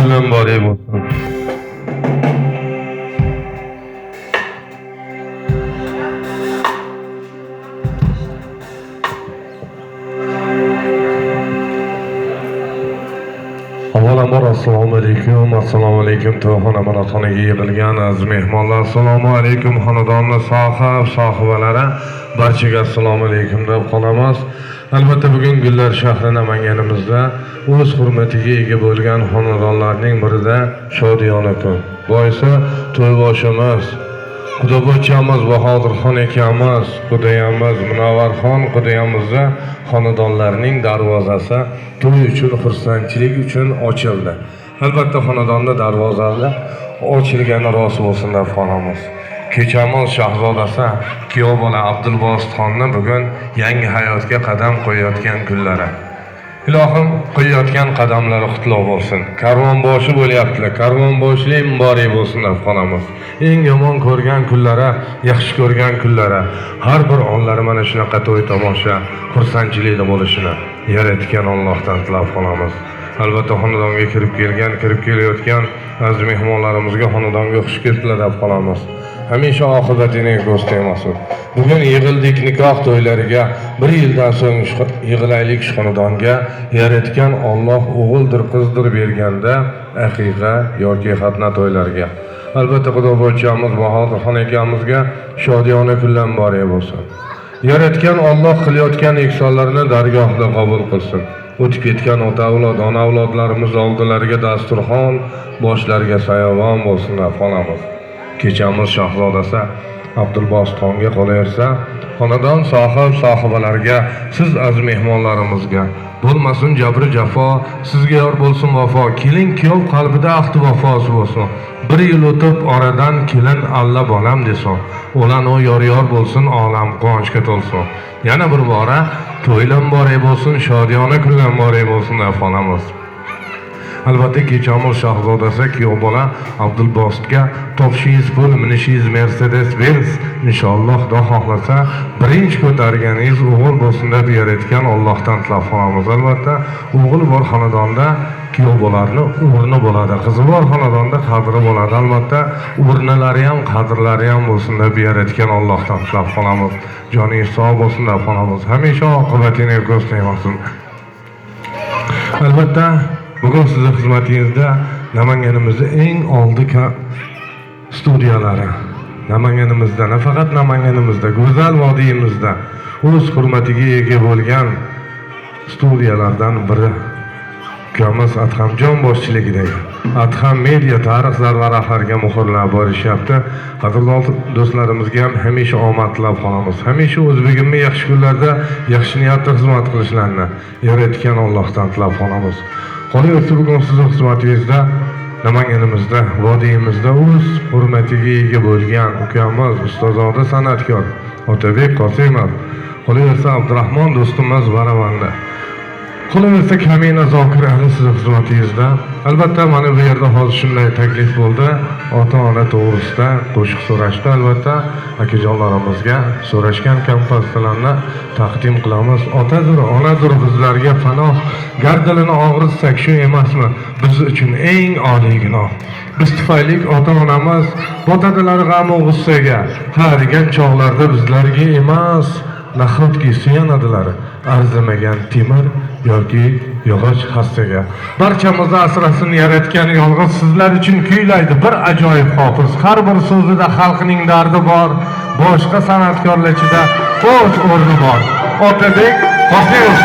kullan bari bo'lsin. Avvalambor assalomu alaykum to'yxona maraxonaga yig'ilgan aziz mehmonlar, assalomu alaykum xonadonni sohibalari, barchaga assalomu alaykum deb qolamiz. Albatta bugun Gullar shahri Namanganimizda o'z hurmatiga ega bo'lgan xonadonlarning birida shodiyona kun. Boisi to'yboshimiz Xudobochamiz Bahodirxon akamiz, Xudayamiz Munavvarxon Xudayamizda xonadonlarning darvozasi to'y uchun, xursandchilik uchun ochildi. Albatta xonadonda darvozalar ochilgani rost bo'lsin deb qolamiz. Kechamiz shahzodasi kuyov bola Abdulbositxonni bugun yangi hayotga qadam qo'yayotgan kunlari. Ilohim qo'yayotgan qadamlari qutlug' bo'lsin. Karvonboshi bo'lyaptilar. Karvonboshli muborak bo'lsin deb qolamiz. Eng yomon ko'rgan kunlari, yaxshi ko'rgan kunlari, har bir onlari mana shunaqa to'y tomosha, xursandchilikda bo'lishini yaratgan Allohdan tilab qolamiz. Albatta xonadonga kirib kelayotgan aziz mehmonlarimizga xonadonga xush kelibdilar deb qolamiz. Hamisha oqibatini ko'z tegmasin. Bugun yig'ildik nikoh to'ylariga, bir yildan so'ng yig'ilaylik shu xonadonga. Yaratgan Alloh o'g'ildir, qizdir berganda aqiqa yoki xatna to'ylariga. Albatta Xudobochamiz Bahodirxon akamizga shodiyona kunlar muborak bo'lsin. Yaratgan Alloh qilayotgan ihsonlarni dargohida qabul qilsin. O'tib ketgan ota avlod, ona avlodlarimiz oldilariga dasturxon, boshlariga soyabon bo'lsin deb qolamiz. Kechamiz shahzodasi Abdulbositxonga qolaversa, xonadon sohibalariga, siz aziz mehmonlarimizga bo'lmasin jabri jafo, sizga yor bo'lsin vafo, kelin kuyov qalbida ahdi vafosi bo'lsin. Bir yil o'tib oradan kelin alla bolam desin, o'lan o yor bo'lsin, olam quvonchga to'lsin. Yana bir bora to'ylar muborak bo'lsin, shodiyona kunlar muborak bo'lsin deb qolamiz. Albatta kechamiz shahzodasi kuyov bola Abdulbositga topshingiz pul, minishingiz Mercedes-Benz, inshaalloh Xudo xohlasa birinchi ko'targaningiz o'g'il bo'lsin deb yaratgan Allohdan tilab qolamiz. Albatta o'g'il bor xonadonda kuyov bolarni o'rni bo'ladi, qizi bor xonadonda qadri bo'ladi. Albatta o'rnilari ham, qadrlari ham bo'lsin deb yaratgan Allohdan tilab qolamiz. Joningiz sog' bo'lsin deb qolamiz. Hamisha oqibatini ko'z tegmasin. Albatta bugun sizning xizmatingizda Namanganimizda eng oldi studiyalari, Namanganimizda, nafaqat Namanganimizda, go'zal vodiyimizda o'z hurmatiga ega bo'lgan studiyalardan biri ukamiz Adhamjon boshchiligidagi Adham Media tarix zarvarahlarga muhrlab borishyapti. Qadrli do'stlarimizga ham hamisha omad tilab qolamiz. Hamisha o'zbegimni yaxshi kunlarda yaxshi niyatda xizmat qilishlarini yaratgan Allohdan tilab qolamiz. Qolaversa bugun sizning xizmatingizda Namanganimizda, vodiyimizda o'z hurmatiga ega bo'lgan ukamiz, ustozoda san'atkor Otabek Qosimov, qolaversa Abdurahmon do'stimiz Baravanda, qolaversa Kamina Zokir Ali sizning xizmatingizda. Albatta mana bu yerda hozir shunday taklif bo'ldi. Ota-ona to'g'risida qo'shiq so'rashdi. Albatta akajonlarimizga so'rashgan kompozitlarni taqdim qilamiz. Otadir, onadir bizlarga panoh, gardalini og'ritsak shu emasmi biz uchun eng oliy gunoh. Biz tufayli ota-onamiz botadilar g'am-u g'ussaga, qarigan chog'larda bizlarga emas, nahotki suyanadilar arzimagan temir yoki yog'och hassaga. Barchamizni asrasin yaratgan yolg'iz sizlar uchun kuylaydi bir ajoyib hofiz. Har bir so'zida xalqning dardi bor, boshqa san'atkorlar ichida o'z o'rni bor. Otabek Qosimov.